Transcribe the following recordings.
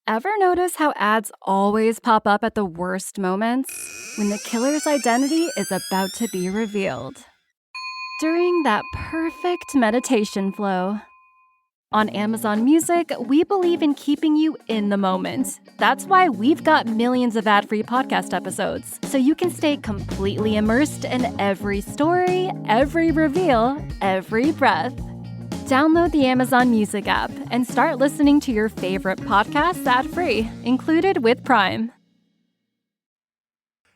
Ever notice how ads always pop up at the worst moments? When the killer's identity is about to be revealed. During that perfect meditation flow. On Amazon Music, we believe in keeping you in the moment. That's why we've got millions of ad-free podcast episodes, so you can stay completely immersed in every story, every reveal, every breath. Download the Amazon Music app and start listening to your favorite podcasts ad-free, included with Prime.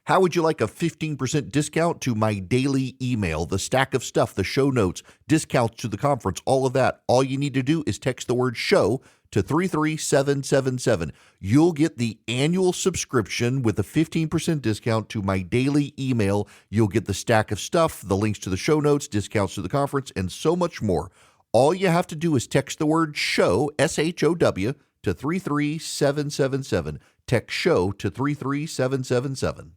How would you like a 15% discount to my daily email, the stack of stuff, the show notes, discounts to the conference, all of that? All you need to do is text the word show to 33777. You'll get the annual subscription with a 15% discount to my daily email. You'll get the stack of stuff, the links to the show notes, discounts to the conference, and so much more. All you have to do is text the word show, SHOW, to 33777. Text show to 33777.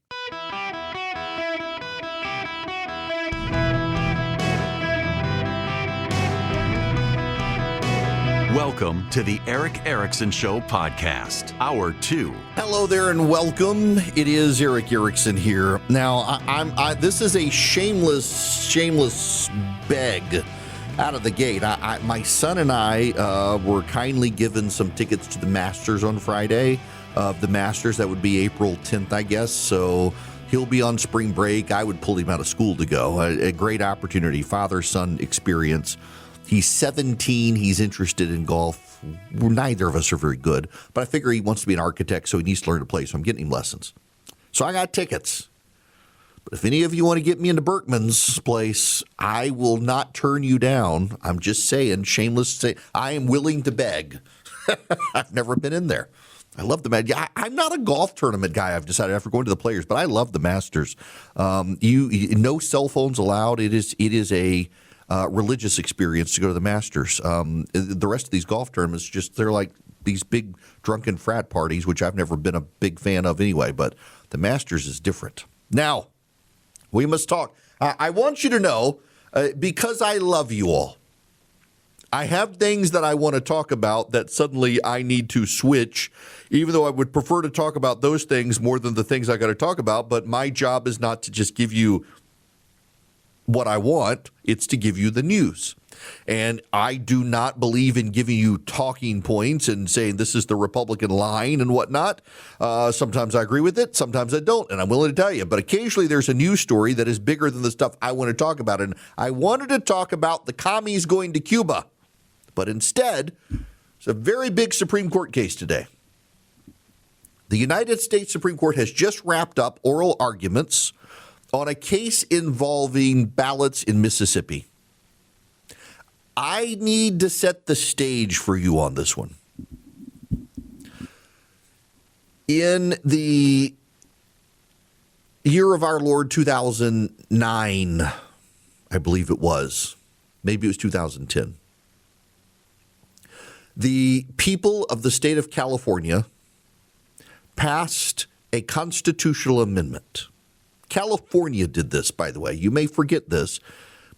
Welcome to the Eric Erickson Show podcast, Hour 2. Hello there and welcome. It is Eric Erickson here. Now, this is a shameless beg out of the gate. My son and I were kindly given some tickets to the Masters on Friday. The Masters, that would be April 10th, I guess. So he'll be on spring break. I would pull him out of school to go. A great opportunity, father-son experience. He's 17. He's interested in golf. Neither of us are very good, but I figure he wants to be an architect, so he needs to learn to play. So I'm getting him lessons. So I got tickets. But if any of you want to get me into Berkman's place, I will not turn you down. I'm just saying, I am willing to beg. I've never been in there. I love the Masters. I'm not a golf tournament guy, I've decided after going to the Players, but I love the Masters. No cell phones allowed. It is a religious experience to go to the Masters. The rest of these golf tournaments, they're like these big drunken frat parties, which I've never been a big fan of anyway, but the Masters is different. Now, we must talk. I want you to know, because I love you all, I have things that I want to talk about that suddenly I need to switch, even though I would prefer to talk about those things more than the things I got to talk about. But my job is not to just give you what I want, it's to give you the news. And I do not believe in giving you talking points and saying this is the Republican line and whatnot. Sometimes I agree with it, sometimes I don't, and I'm willing to tell you. But occasionally there's a news story that is bigger than the stuff I want to talk about. And I wanted to talk about the commies going to Cuba. But instead, it's a very big Supreme Court case today. The United States Supreme Court has just wrapped up oral arguments on a case involving ballots in Mississippi. I need to set the stage for you on this one. In the year of our Lord 2009, I believe it was, maybe it was 2010, the people of the state of California passed a constitutional amendment. California did this, by the way. You may forget this,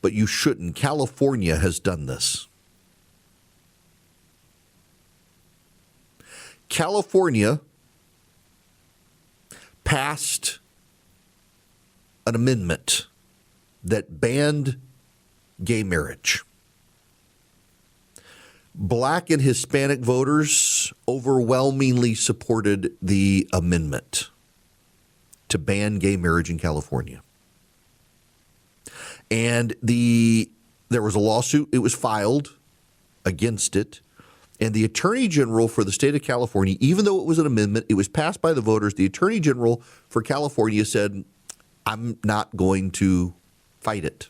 but you shouldn't. California has done this. California passed an amendment that banned gay marriage. Black and Hispanic voters overwhelmingly supported the amendment to ban gay marriage in California. And there was a lawsuit. It was filed against it. And the Attorney General for the state of California, even though it was an amendment, it was passed by the voters, the Attorney General for California said, I'm not going to fight it.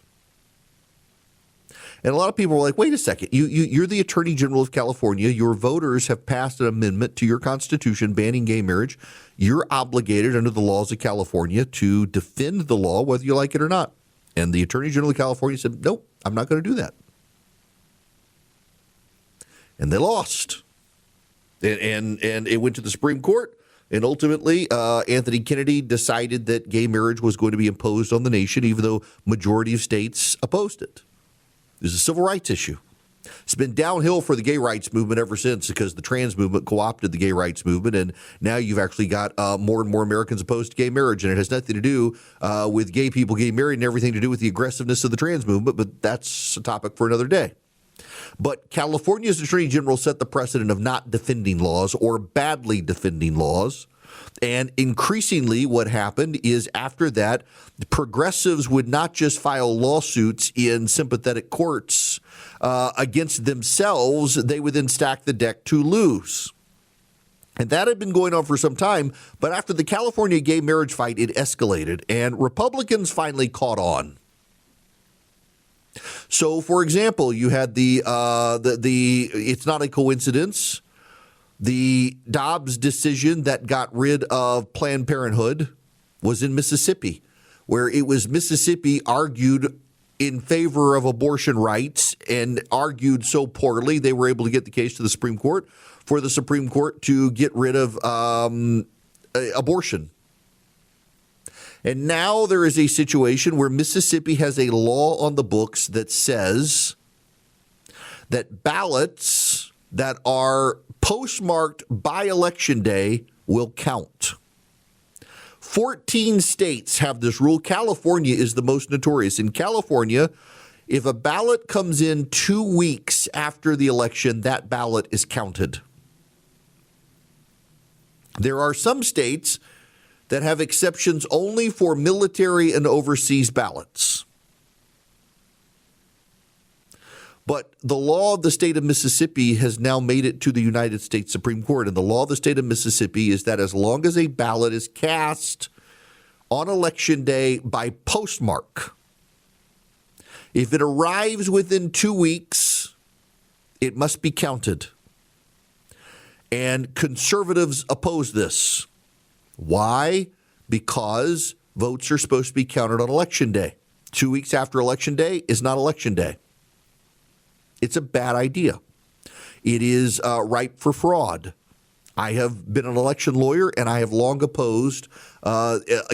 And a lot of people were like, wait a second, you're the Attorney General of California. Your voters have passed an amendment to your Constitution banning gay marriage. You're obligated under the laws of California to defend the law, whether you like it or not. And the Attorney General of California said, nope, I'm not going to do that. And they lost. And it went to the Supreme Court. And ultimately, Anthony Kennedy decided that gay marriage was going to be imposed on the nation, even though majority of states opposed it. It was a civil rights issue. It's been downhill for the gay rights movement ever since, because the trans movement co-opted the gay rights movement, and now you've actually got more and more Americans opposed to gay marriage, and it has nothing to do with gay people getting married and everything to do with the aggressiveness of the trans movement, but that's a topic for another day. But California's Attorney General set the precedent of not defending laws or badly defending laws. And increasingly what happened is after that, the progressives would not just file lawsuits in sympathetic courts against themselves, they would then stack the deck to lose. And that had been going on for some time, but after the California gay marriage fight, it escalated, and Republicans finally caught on. So, for example, you had the it's not a coincidence, the Dobbs decision that got rid of Planned Parenthood was in Mississippi, where it was Mississippi argued in favor of abortion rights and argued so poorly they were able to get the case to the Supreme Court for the Supreme Court to get rid of abortion. And now there is a situation where Mississippi has a law on the books that says that ballots that are postmarked by Election Day will count. 14 states have this rule. California is the most notorious. In California, if a ballot comes in 2 weeks after the election, that ballot is counted. There are some states that have exceptions only for military and overseas ballots. But the law of the state of Mississippi has now made it to the United States Supreme Court. And the law of the state of Mississippi is that as long as a ballot is cast on Election Day by postmark, if it arrives within 2 weeks, it must be counted. And conservatives oppose this. Why? Because votes are supposed to be counted on Election Day. 2 weeks after Election Day is not Election Day. It's a bad idea. It is ripe for fraud. I have been an election lawyer, and I have long opposed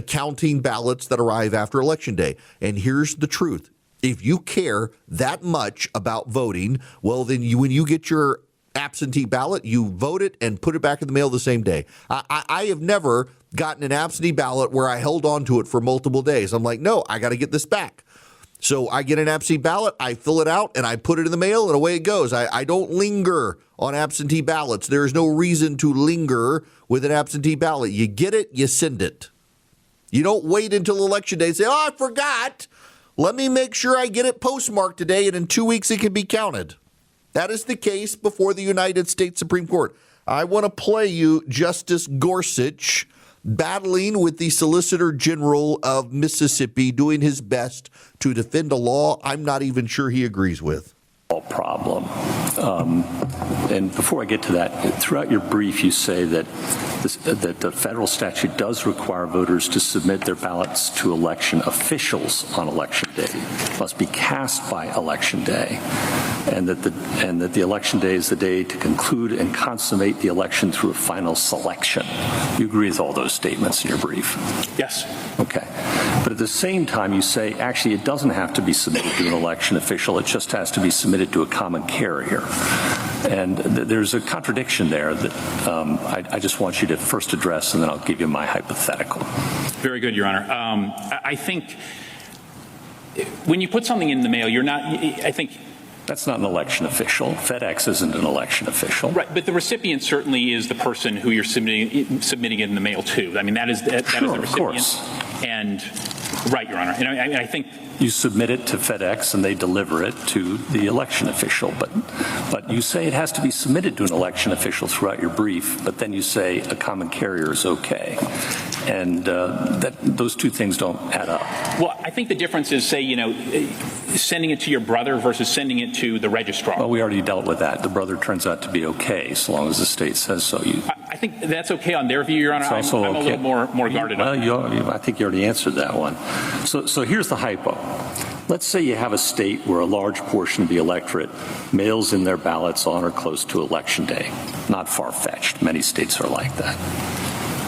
counting ballots that arrive after Election Day. And here's the truth. If you care that much about voting, well, then when you get your absentee ballot, you vote it and put it back in the mail the same day. I have never gotten an absentee ballot where I held on to it for multiple days. I'm like, no, I got to get this back. So I get an absentee ballot, I fill it out, and I put it in the mail, and away it goes. I don't linger on absentee ballots. There is no reason to linger with an absentee ballot. You get it, you send it. You don't wait until Election Day and say, oh, I forgot. Let me make sure I get it postmarked today, and in 2 weeks it can be counted. That is the case before the United States Supreme Court. I want to play you Justice Gorsuch battling with the Solicitor General of Mississippi, doing his best to defend a law I'm not even sure he agrees with. Problem. And before I get to that, throughout your brief, you say that that the federal statute does require voters to submit their ballots to election officials on Election Day. It must be cast by Election Day, and that the Election Day is the day to conclude and consummate the election through a final selection. You agree with all those statements in your brief? Yes. Okay. But at the same time, you say actually it doesn't have to be submitted to an election official. It just has to be submitted to a common carrier. And there's a contradiction there that I just want you to first address, and then I'll give you my hypothetical. Very good, Your Honor. I think when you put something in the mail, you're not, I think. That's not an election official. FedEx isn't an election official. Right, but the recipient certainly is the person who you're submitting it in the mail to. I mean, that is the recipient. Of course. And right, Your Honor. And I think you submit it to FedEx and they deliver it to the election official. But you say it has to be submitted to an election official throughout your brief, but then you say a common carrier is okay. And those two things don't add up. Well, I think the difference is, say, sending it to your brother versus sending it to the registrar. Well, we already dealt with that. The brother turns out to be okay, as long as the state says so. I think that's okay on their view, Your Honor. I'm okay. a little more guarded up. I think you already answered that one. So here's the hypo. Let's say you have a state where a large portion of the electorate mails in their ballots on or close to Election Day. Not far-fetched. Many states are like that.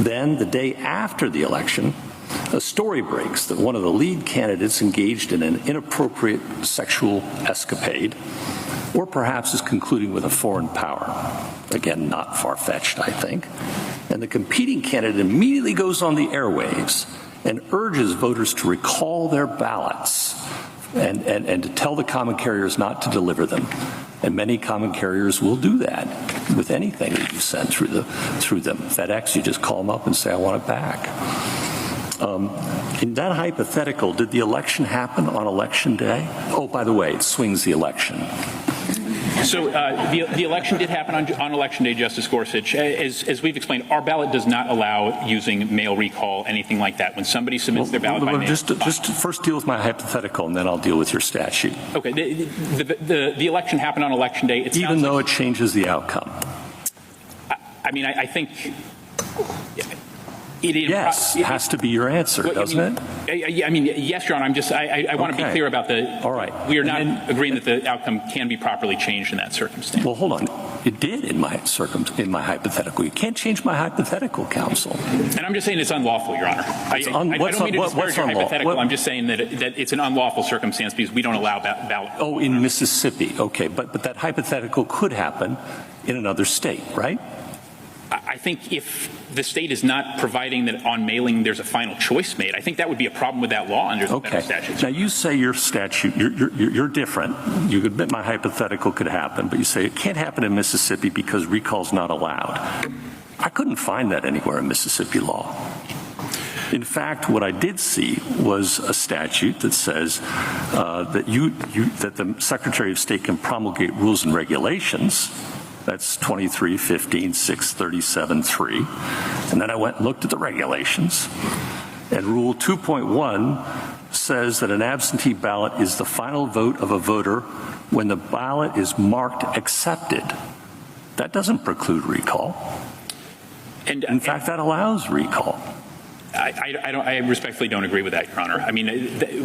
Then, the day after the election, a story breaks that one of the lead candidates engaged in an inappropriate sexual escapade or perhaps is concluding with a foreign power. Again, not far-fetched, I think. And the competing candidate immediately goes on the airwaves and urges voters to recall their ballots and to tell the common carriers not to deliver them. And many common carriers will do that with anything that you send through them. FedEx, you just call them up and say, I want it back. In that hypothetical, did the election happen on election day? Oh, by the way, it swings the election. So the election did happen on election day, Justice Gorsuch. As we've explained, our ballot does not allow using mail recall, anything like that. When somebody submits their ballot by mail. Just first deal with my hypothetical, and then I'll deal with your statute. Okay. The election happened on election day. Even though it changes the outcome. I mean, I think. Yes, it has to be your answer, doesn't it? I mean, yes, Your Honor. I want to be clear about the. All right. We are not agreeing that the outcome can be properly changed in that circumstance. Well, hold on. It did in my hypothetical. You can't change my hypothetical, counsel. And I'm just saying it's unlawful, Your Honor. I don't mean to disparage your hypothetical. I'm just saying that it's an unlawful circumstance because we don't allow ballot. Oh, in Mississippi. Okay, but that hypothetical could happen in another state, right? I think if the state is not providing that on mailing there's a final choice made, I think that would be a problem with that law under the federal statute. Now you say your statute, you're different. You admit my hypothetical could happen, but you say it can't happen in Mississippi because recall's not allowed. I couldn't find that anywhere in Mississippi law. In fact, what I did see was a statute that says that that the Secretary of State can promulgate rules and regulations. That's 23-15-637-3. And then I went and looked at the regulations. And Rule 2.1 says that an absentee ballot is the final vote of a voter when the ballot is marked accepted. That doesn't preclude recall. And in fact, that allows recall. I respectfully don't agree with that, Your Honor. I mean,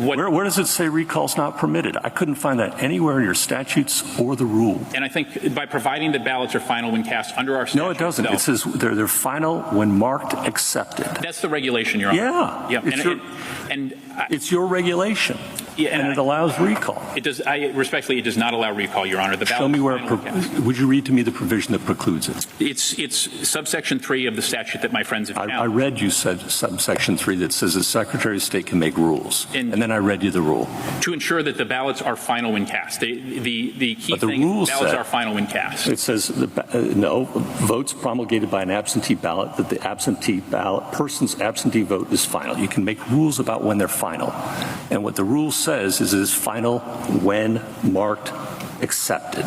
where does it say recall's not permitted? I couldn't find that anywhere in your statutes or the rule. And I think by providing that ballots are final when cast under our statute. No, it doesn't. It says they're final when marked accepted. That's the regulation, Your Honor. Yeah. It's your regulation. Yeah, and it allows recall. It does. Respectfully, it does not allow recall, Your Honor. Show me where. Would you read to me the provision that precludes it? It's subsection 3 of the statute that my friends have found. I read you said subsection 3 that says the Secretary of State can make rules, and then I read you the rule to ensure that the ballots are final when cast. The key thing is ballots are final when cast. It says no votes promulgated by an absentee ballot that the person's absentee vote is final. You can make rules about when they're final, and what the rule says is it is final when marked accepted.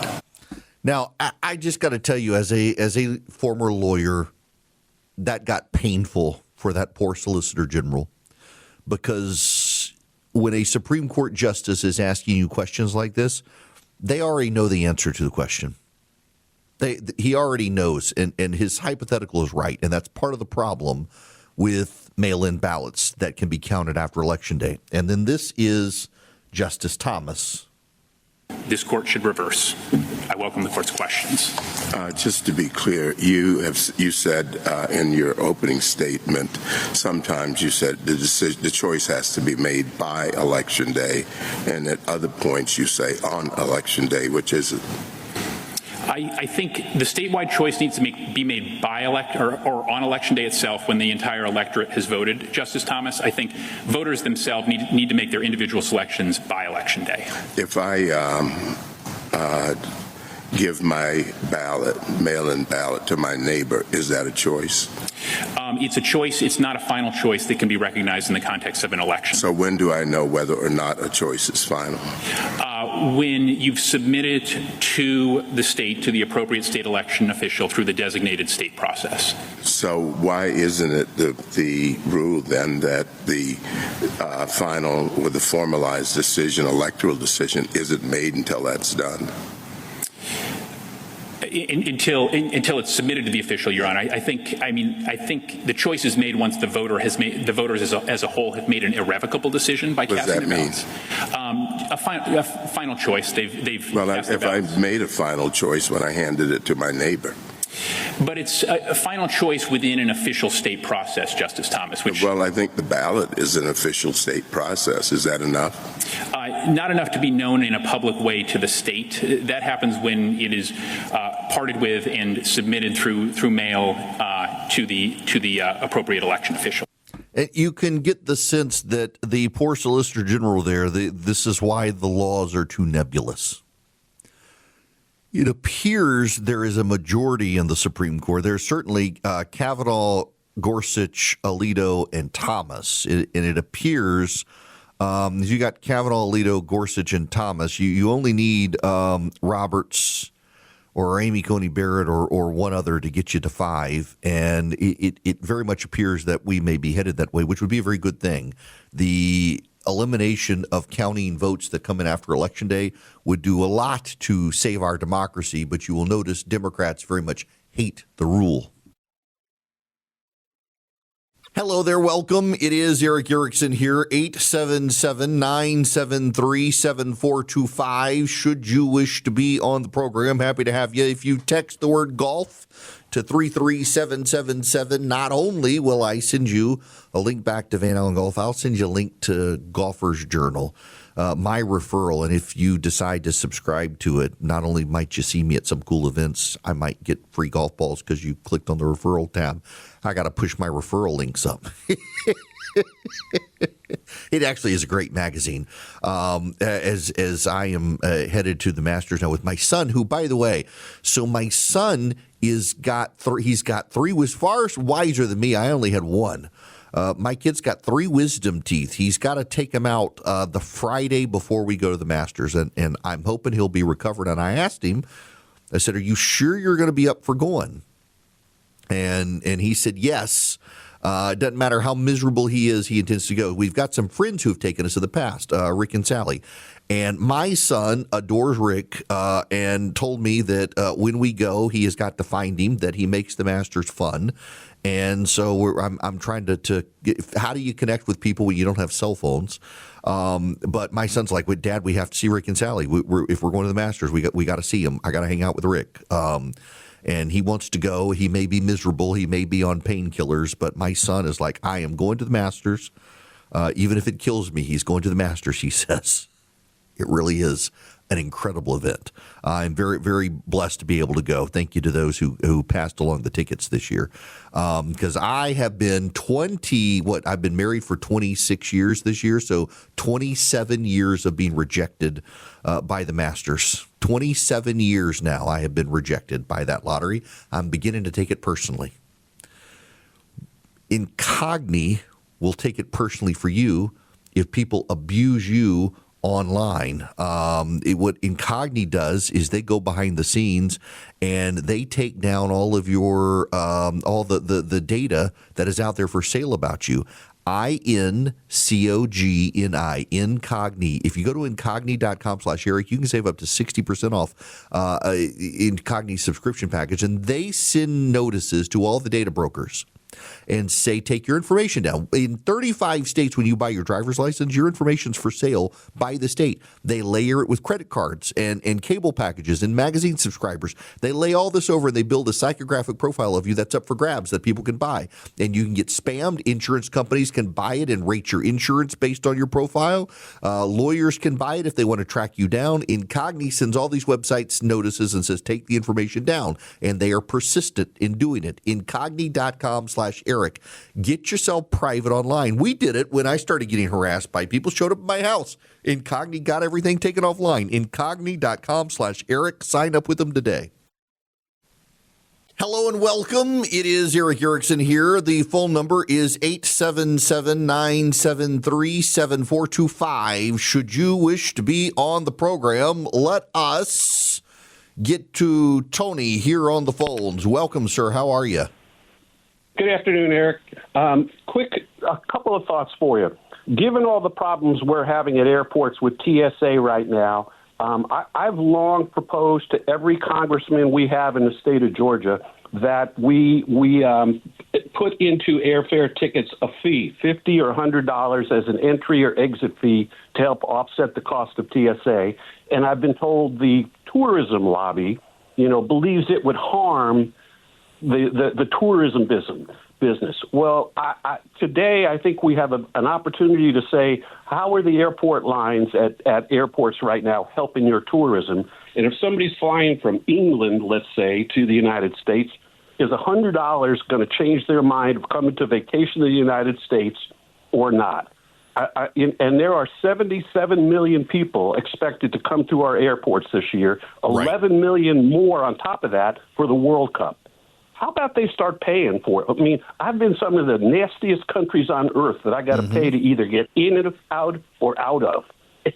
Now, I just got to tell you, as a former lawyer, that got painful for that poor Solicitor General, because when a Supreme Court justice is asking you questions like this, they already know the answer to the question. He already knows, and his hypothetical is right, and that's part of the problem with mail-in ballots that can be counted after Election Day. And then this is Justice Thomas. This court should reverse. I welcome the court's questions. Just to be clear, you said in your opening statement, sometimes you said the choice has to be made by Election Day, and at other points you say on Election Day. Which is it? I think the statewide choice needs to be made by or on Election Day itself when the entire electorate has voted. Justice Thomas, I think voters themselves need to make their individual selections by Election Day. If I give my mail-in ballot to my neighbor, is that a choice? It's a choice. It's not a final choice that can be recognized in the context of an election. So when do I know whether or not a choice is final? When you've submitted to the state, to the appropriate state election official through the designated state process. So why isn't it the rule then that the final or the formalized decision, electoral decision, isn't made until that's done? Until it's submitted to the official, Your Honor. I think the choice is made once the voters as a whole have made an irrevocable decision by casting their ballots. A final choice. They've well, if I made a final choice when I handed it to my neighbor. But it's a final choice within an official state process, Justice Thomas. Well, I think the ballot is an official state process. Is that enough? Not enough to be known in a public way to the state. That happens when it is parted with and submitted through mail to the appropriate election official. You can get the sense that the poor Solicitor General there, this is why the laws are too nebulous. It appears there is a majority in the Supreme Court. There's certainly Kavanaugh, Gorsuch, Alito, and Thomas. And it appears you got Kavanaugh, Alito, Gorsuch, and Thomas. You only need Roberts or Amy Coney Barrett or one other to get you to 5. And it very much appears that we may be headed that way, which would be a very good thing. The elimination of counting votes that come in after Election Day would do a lot to save our democracy, but you will notice Democrats very much hate the rule. Hello there, welcome. It is Eric Erickson here, 877-973-7425. Should you wish to be on the program, happy to have you. If you text the word golf to 33777, not only will I send you a link back to Van Allen Golf, I'll send you a link to Golfer's Journal, my referral. And if you decide to subscribe to it, not only might you see me at some cool events, I might get free golf balls because you clicked on the referral tab. I got to push my referral links up. It actually is a great magazine. As I am headed to the Masters now with my son, who, by the way, so my son he's got 3. Was far wiser than me. I only had 1. My kid's got 3 wisdom teeth. He's got to take them out the Friday before we go to the Masters, and I'm hoping he'll be recovered. And I asked him, I said, "Are you sure you're going to be up for going?" And he said yes. It doesn't matter how miserable he is, he intends to go. We've got some friends who have taken us in the past, Rick and Sally. And my son adores Rick and told me that when we go, he has got to find him, that he makes the Masters fun. And so I'm trying to get, how do you connect with people when you don't have cell phones? But my son's like, "Well, Dad, we have to see Rick and Sally. If we're going to the Masters, we got to see him. I got to hang out with Rick." And he wants to go. He may be miserable. He may be on painkillers. But my son is like, "I am going to the Masters. Even if it kills me, he's going to the Masters," he says. It really is an incredible event. I'm very, very blessed to be able to go. Thank you to those who passed along the tickets this year. Because I have been I've been married for 26 years this year. So 27 years of being rejected by the Masters. 27 years now I have been rejected by that lottery. I'm beginning to take it personally. Incogni will take it personally for you if people abuse you online. What Incogni does is they go behind the scenes and they take down all of your all the data that is out there for sale about you. Incogni, Incogni. If you go to incogni.com/Eric, you can save up to 60% off Incogni's subscription package, and they send notices to all the data brokers and say, take your information down. In 35 states, when you buy your driver's license, your information's for sale by the state. They layer it with credit cards and cable packages and magazine subscribers. They lay all this over and they build a psychographic profile of you that's up for grabs that people can buy. And you can get spammed. Insurance companies can buy it and rate your insurance based on your profile. Lawyers can buy it if they want to track you down. Incogni sends all these websites notices and says, take the information down. And they are persistent in doing it. Incogni.com/Eric. Get yourself private online. We did it when I started getting harassed by people. Showed up at my house. Incogni got everything taken offline. Incogni.com/Eric. Sign up with them today. Hello and welcome. It is Eric Erickson here. The phone number is 877-973-7425. Should you wish to be on the program, let us get to Tony here on the phones. Welcome, sir. How are you? Good afternoon, Eric. A couple of thoughts for you. Given all the problems we're having at airports with TSA right now, I've long proposed to every congressman we have in the state of Georgia that we put into airfare tickets a fee, $50 or $100 as an entry or exit fee to help offset the cost of TSA. And I've been told the tourism lobby, believes it would harm the tourism business. Well, today I think we have an opportunity to say, how are the airport lines at airports right now helping your tourism? And if somebody's flying from England, let's say, to the United States, is $100 going to change their mind of coming to vacation in the United States or not? And there are 77 million people expected to come through our airports this year, 11 million more on top of that for the World Cup. How about they start paying for it? I mean, I've been some of the nastiest countries on earth that I got to pay to either get in and out or out of.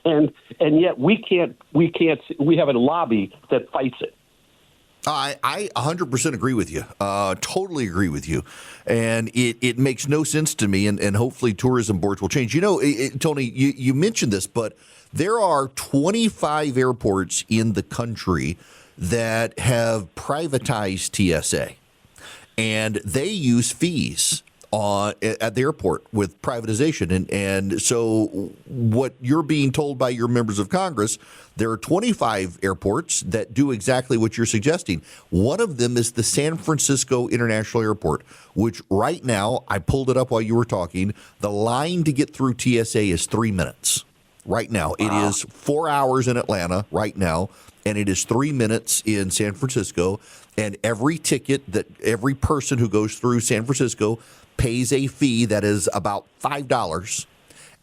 And yet we have a lobby that fights it. I 100% agree with you. Totally agree with you. And it makes no sense to me, and hopefully tourism boards will change. You know, Tony, you mentioned this, but there are 25 airports in the country that have privatized TSA, and they use fees at the airport with privatization. And so what you're being told by your members of Congress, there are 25 airports that do exactly what you're suggesting. One of them is the San Francisco International Airport, which right now, I pulled it up while you were talking, the line to get through TSA is 3 minutes. Right now. It is 4 hours in Atlanta right now, and it is 3 minutes in San Francisco. And every ticket that every person who goes through San Francisco pays a fee that is about $5,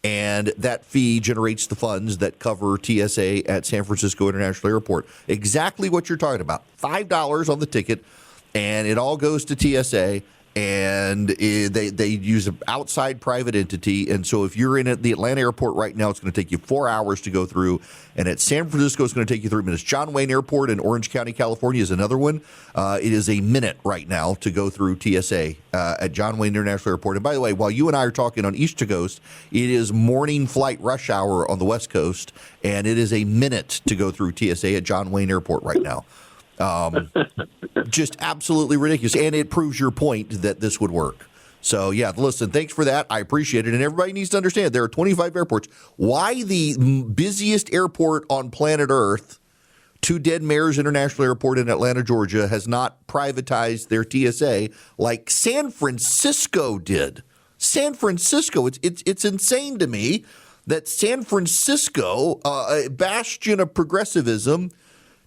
and that fee generates the funds that cover TSA at San Francisco International Airport. Exactly what you're talking about. $5 on the ticket, and it all goes to TSA, and they use an outside private entity. And so if you're in at the Atlanta airport right now, it's going to take you 4 hours to go through. And at San Francisco, it's going to take you 3 minutes. John Wayne Airport in Orange County, California is another one. It is a minute right now to go through TSA at John Wayne International Airport. And by the way, while you and I are talking on East Coast, it is morning flight rush hour on the West Coast, and it is a minute to go through TSA at John Wayne Airport right now. Just absolutely ridiculous. And it proves your point that this would work. So, yeah, listen, thanks for that. I appreciate it. And everybody needs to understand there are 25 airports. Why the busiest airport on planet Earth, Two Dead Mares International Airport in Atlanta, Georgia, has not privatized their TSA like San Francisco did. San Francisco, it's insane to me that San Francisco, a bastion of progressivism,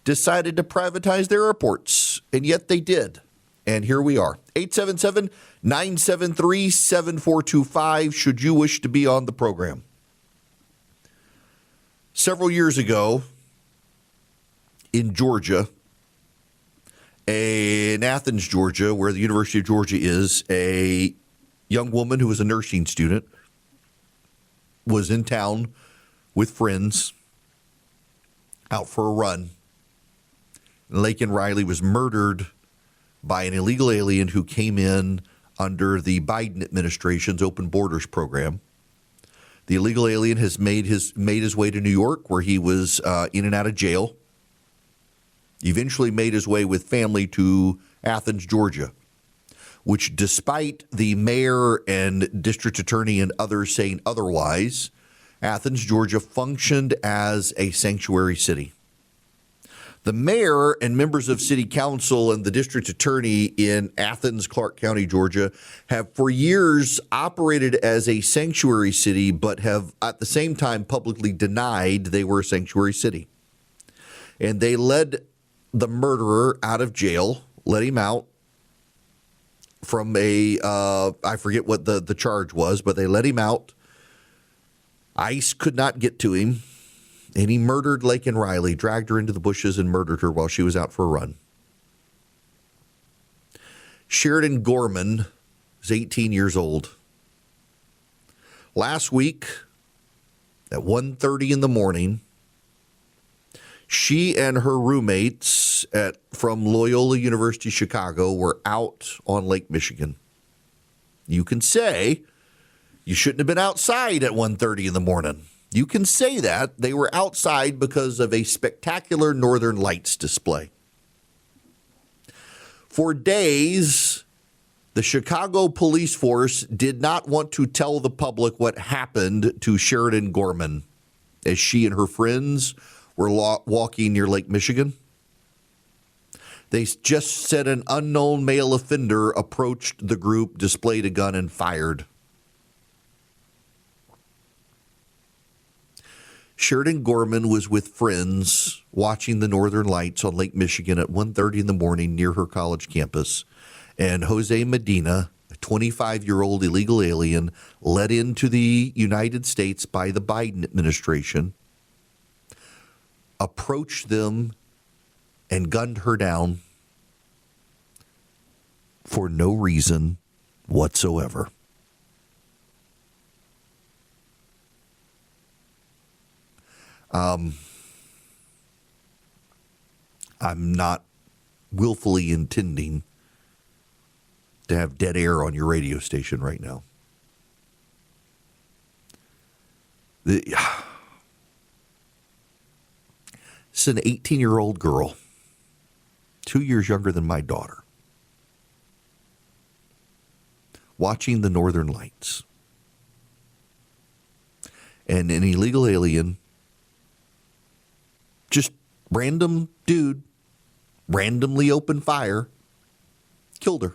decided to privatize their airports, and yet they did. And here we are. 877-973-7425 should you wish to be on the program. Several years ago in Georgia, in Athens, Georgia, where the University of Georgia is, a young woman who was a nursing student was in town with friends out for a run. Laken Riley was murdered by an illegal alien who came in under the Biden administration's open borders program. The illegal alien has made his way to New York, where he was in and out of jail. Eventually made his way with family to Athens, Georgia, which, despite the mayor and district attorney and others saying otherwise, Athens, Georgia functioned as a sanctuary city. The mayor and members of city council and the district attorney in Athens, Clark County, Georgia, have for years operated as a sanctuary city, but have at the same time publicly denied they were a sanctuary city. And they led the murderer out of jail, let him out from I forget what the charge was, but they let him out. ICE could not get to him. And he murdered Laken Riley, dragged her into the bushes and murdered her while she was out for a run. Sheridan Gorman is 18 years old. Last week at 1:30 in the morning, she and her roommates from Loyola University, Chicago, were out on Lake Michigan. You can say you shouldn't have been outside at 1:30 in the morning. You can say that. They were outside because of a spectacular Northern Lights display. For days, the Chicago police force did not want to tell the public what happened to Sheridan Gorman as she and her friends were walking near Lake Michigan. They just said an unknown male offender approached the group, displayed a gun, and fired. Sheridan Gorman was with friends watching the Northern Lights on Lake Michigan at 1:30 in the morning near her college campus, and Jose Medina, a 25-year-old illegal alien let into the United States by the Biden administration, approached them and gunned her down for no reason whatsoever. I'm not willfully intending to have dead air on your radio station right now. It's an 18-year-old girl, 2 years younger than my daughter, watching the Northern Lights. And an illegal alien, just random dude, randomly opened fire, killed her.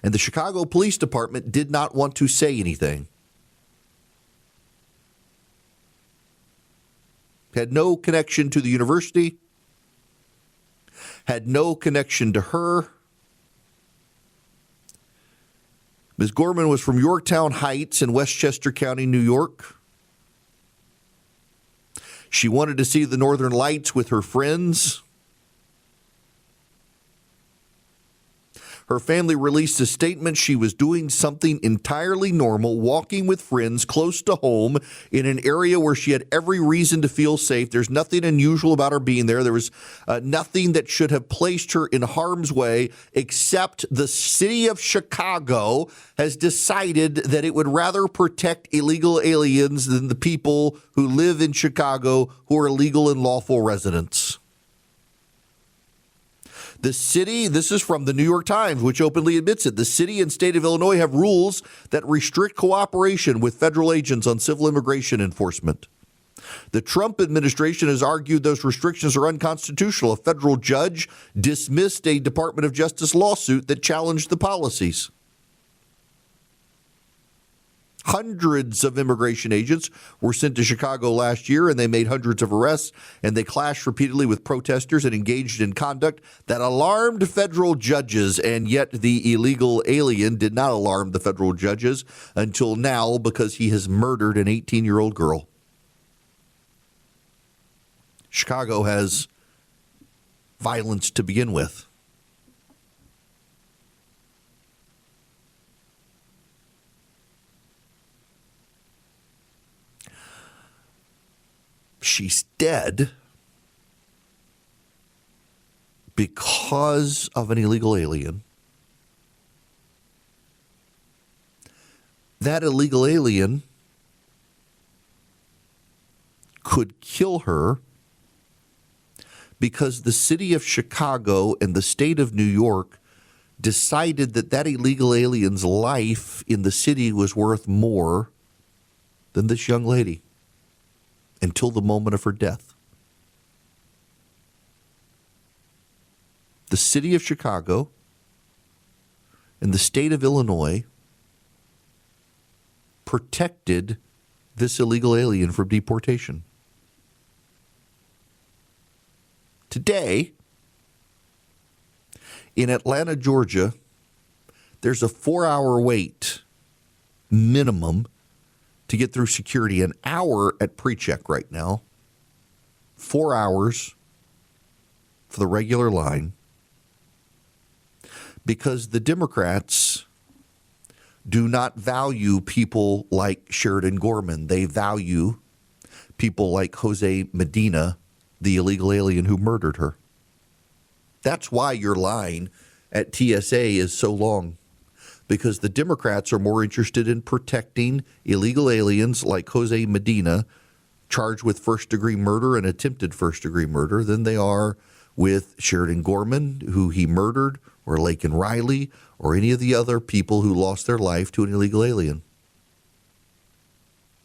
And the Chicago Police Department did not want to say anything. Had no connection to the university, had no connection to her. Ms. Gorman was from Yorktown Heights in Westchester County, New York. She wanted to see the Northern Lights with her friends. Her family released a statement she was doing something entirely normal, walking with friends close to home in an area where she had every reason to feel safe. There's nothing unusual about her being there. There was nothing that should have placed her in harm's way, except the city of Chicago has decided that it would rather protect illegal aliens than the people who live in Chicago who are legal and lawful residents. The city, this is from the New York Times, which openly admits it, the city and state of Illinois have rules that restrict cooperation with federal agents on civil immigration enforcement. The Trump administration has argued those restrictions are unconstitutional. A federal judge dismissed a Department of Justice lawsuit that challenged the policies. Hundreds of immigration agents were sent to Chicago last year, and they made hundreds of arrests, and they clashed repeatedly with protesters and engaged in conduct that alarmed federal judges. And yet the illegal alien did not alarm the federal judges until now, because he has murdered an 18-year-old girl. Chicago has violence to begin with. She's dead because of an illegal alien. That illegal alien could kill her because the city of Chicago and the state of New York decided that that illegal alien's life in the city was worth more than this young lady until the moment of her death. The city of Chicago and the state of Illinois protected this illegal alien from deportation. Today, in Atlanta, Georgia, there's a 4-hour wait minimum to get through security. An hour at pre-check right now. 4 hours for the regular line. Because the Democrats do not value people like Sheridan Gorman. They value people like Jose Medina, the illegal alien who murdered her. That's why your line at TSA is so long. Because the Democrats are more interested in protecting illegal aliens like Jose Medina, charged with first-degree murder and attempted first-degree murder, than they are with Sheridan Gorman, who he murdered, or Laken Riley, or any of the other people who lost their life to an illegal alien.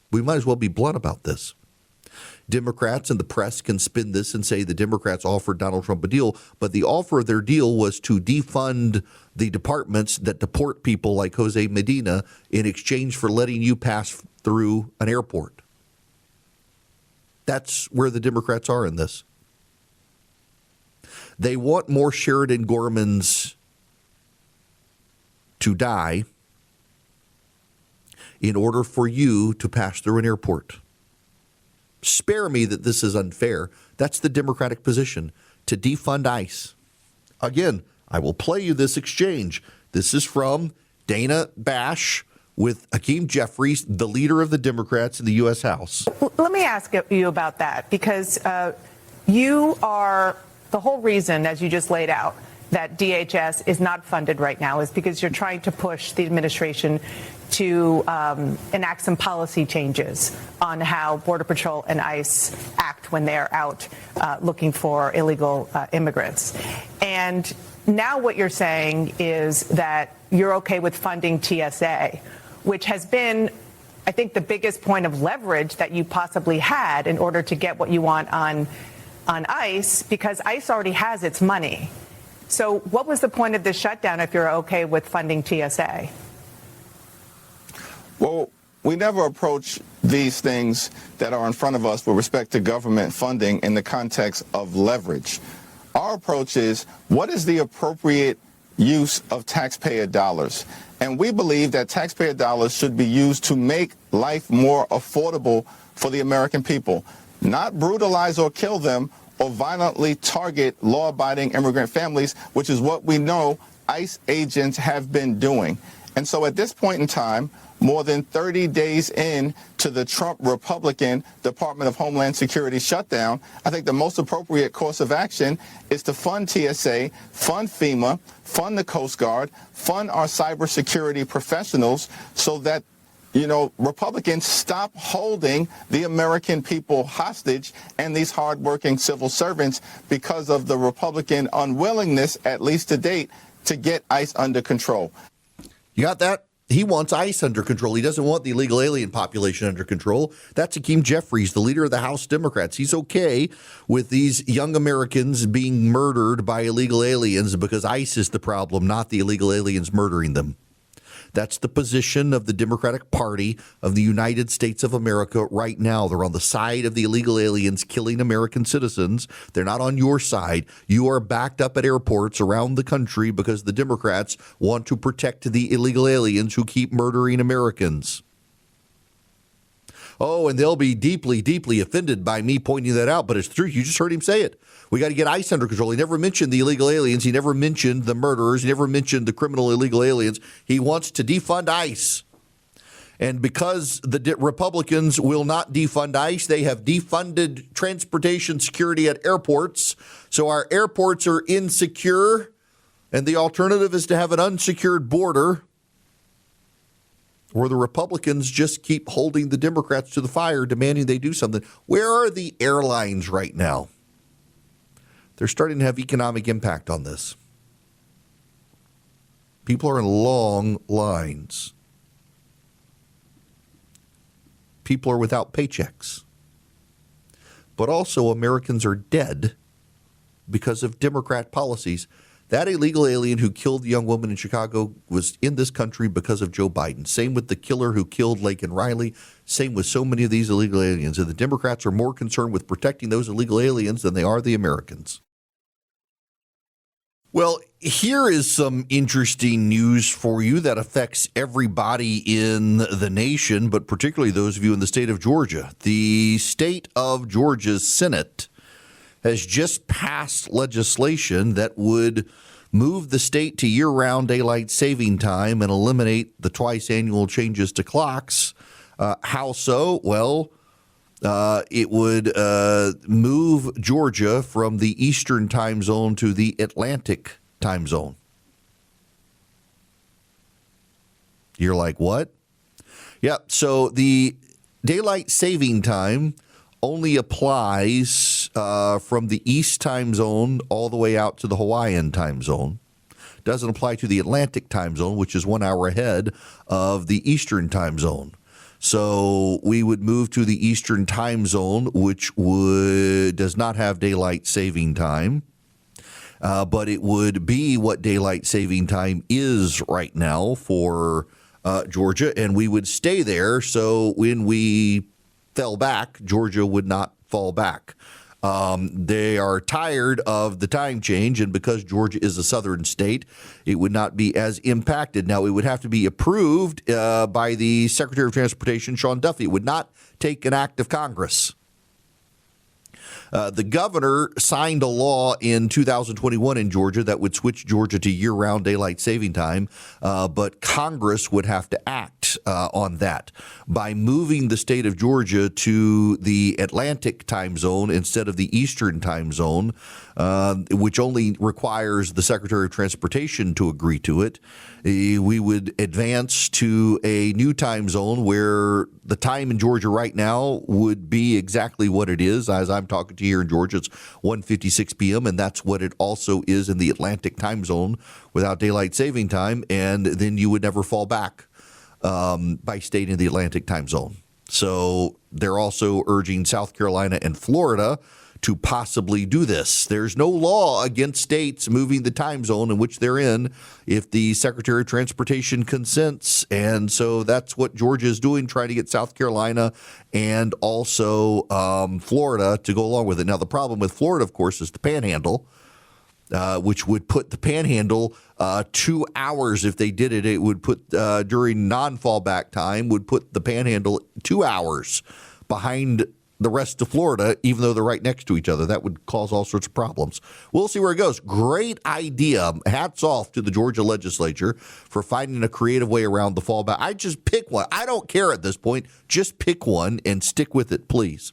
We might as well be blunt about this. Democrats and the press can spin this and say the Democrats offered Donald Trump a deal, but the offer of their deal was to defund the departments that deport people like Jose Medina in exchange for letting you pass through an airport. That's where the Democrats are in this. They want more Sheridan Gormans to die in order for you to pass through an airport. Spare me that this is unfair. That's the Democratic position, to defund ICE. Again, I will play you this exchange. This is from Dana Bash with Hakeem Jeffries, the leader of the Democrats in the U.S. House. Let me ask you about that, because you are the whole reason, as you just laid out, that DHS is not funded right now is because you're trying to push the administration to enact some policy changes on how Border Patrol and ICE act when they're out looking for illegal immigrants. And now what you're saying is that you're okay with funding TSA, which has been, I think, the biggest point of leverage that you possibly had in order to get what you want on ICE, because ICE already has its money. So what was the point of this shutdown if you're okay with funding TSA? Well, we never approach these things that are in front of us with respect to government funding in the context of leverage. Our approach is, what is the appropriate use of taxpayer dollars? And we believe that taxpayer dollars should be used to make life more affordable for the American people, not brutalize or kill them or violently target law-abiding immigrant families, which is what we know ICE agents have been doing. And so at this point in time, more than 30 days in to the Trump Republican Department of Homeland Security shutdown, I think the most appropriate course of action is to fund TSA, fund FEMA, fund the Coast Guard, fund our cybersecurity professionals so that, you know, Republicans stop holding the American people hostage and these hardworking civil servants because of the Republican unwillingness, at least to date, to get ICE under control. You got that? He wants ICE under control. He doesn't want the illegal alien population under control. That's Hakeem Jeffries, the leader of the House Democrats. He's okay with these young Americans being murdered by illegal aliens because ICE is the problem, not the illegal aliens murdering them. That's the position of the Democratic Party of the United States of America right now. They're on the side of the illegal aliens killing American citizens. They're not on your side. You are backed up at airports around the country because the Democrats want to protect the illegal aliens who keep murdering Americans. Oh, and they'll be deeply, deeply offended by me pointing that out, but it's true. You just heard him say it. We got to get ICE under control. He never mentioned the illegal aliens. He never mentioned the murderers. He never mentioned the criminal illegal aliens. He wants to defund ICE. And because the Republicans will not defund ICE, they have defunded transportation security at airports. So our airports are insecure, and the alternative is to have an unsecured border where the Republicans just keep holding the Democrats to the fire, demanding they do something. Where are the airlines right now? They're starting to have economic impact on this. People are in long lines. People are without paychecks. But also Americans are dead because of Democrat policies. That illegal alien who killed the young woman in Chicago was in this country because of Joe Biden. Same with the killer who killed Laken Riley. Same with so many of these illegal aliens. And the Democrats are more concerned with protecting those illegal aliens than they are the Americans. Well, here is some interesting news for you that affects everybody in the nation, but particularly those of you in the state of Georgia. The state of Georgia's Senate has just passed legislation that would move the state to year-round daylight saving time and eliminate the twice-annual changes to clocks. How so? Well, it would move Georgia from the Eastern time zone to the Atlantic time zone. You're like, what? Yeah, so the daylight saving time only applies from the East time zone all the way out to the Hawaiian time zone. Doesn't apply to the Atlantic time zone, which is 1 hour ahead of the Eastern time zone. So we would move to the Eastern time zone, which does not have daylight saving time. But it would be what daylight saving time is right now for Georgia, and we would stay there. So when we fell back, Georgia would not fall back. They are tired of the time change, and because Georgia is a southern state, it would not be as impacted. Now, it would have to be approved by the Secretary of Transportation, Sean Duffy. It would not take an act of Congress. The governor signed a law in 2021 in Georgia that would switch Georgia to year-round daylight saving time, but Congress would have to act on that by moving the state of Georgia to the Atlantic time zone instead of the Eastern time zone, which only requires the Secretary of Transportation to agree to it. We would advance to a new time zone where the time in Georgia right now would be exactly what it is. As I'm talking to you here in Georgia, it's 1:56 p.m., and that's what it also is in the Atlantic time zone without daylight saving time, and then you would never fall back by staying in the Atlantic time zone. So they're also urging South Carolina and Florida to possibly do this. There's no law against states moving the time zone in which they're in if the Secretary of Transportation consents. And so that's what Georgia is doing, trying to get South Carolina and also Florida to go along with it. Now, the problem with Florida, of course, is the panhandle, which would put the panhandle 2 hours. If they did it, it would put during non-fallback time, would put the panhandle 2 hours behind the rest of Florida, even though they're right next to each other. That would cause all sorts of problems. We'll see where it goes. Great idea. Hats off to the Georgia legislature for finding a creative way around the fallback. I just pick one. I don't care at this point. Just pick one and stick with it, please.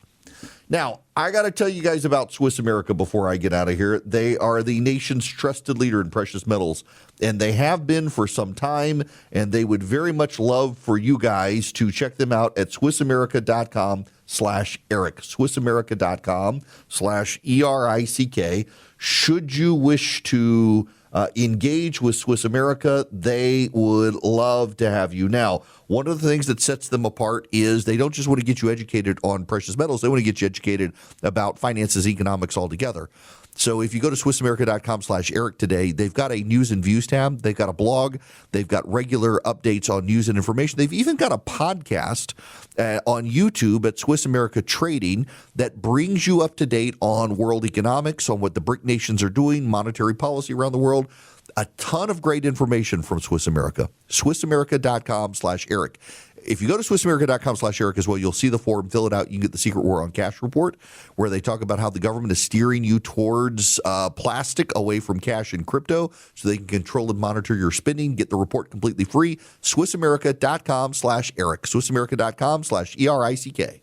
Now, I got to tell you guys about Swiss America before I get out of here. They are the nation's trusted leader in precious metals, and they have been for some time, and they would very much love for you guys to check them out at SwissAmerica.com/Eric, SwissAmerica.com/ERICK. Should you wish to engage with Swiss America, they would love to have you. Now, one of the things that sets them apart is they don't just want to get you educated on precious metals. They want to get you educated about finances, economics altogether. So if you go to SwissAmerica.com/Eric today, they've got a news and views tab. They've got a blog. They've got regular updates on news and information. They've even got a podcast on YouTube at Swiss America Trading that brings you up to date on world economics, on what the BRIC nations are doing, monetary policy around the world. A ton of great information from Swiss America. SwissAmerica.com/Eric. If you go to SwissAmerica.com/Eric as well, you'll see the form, fill it out. You can get the Secret War on Cash report, where they talk about how the government is steering you towards plastic away from cash and crypto so they can control and monitor your spending. Get the report completely free. SwissAmerica.com/Eric. SwissAmerica.com/ERICK.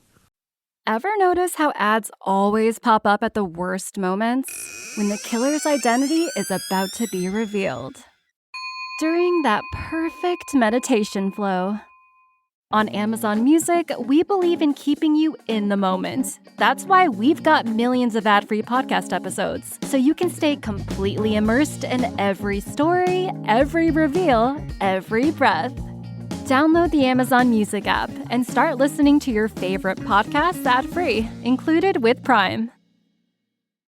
Ever notice how ads always pop up at the worst moments? When the killer's identity is about to be revealed. During that perfect meditation flow. On Amazon Music, we believe in keeping you in the moment. That's why we've got millions of ad-free podcast episodes, so you can stay completely immersed in every story, every reveal, every breath. Download the Amazon Music app and start listening to your favorite podcasts ad-free, included with Prime.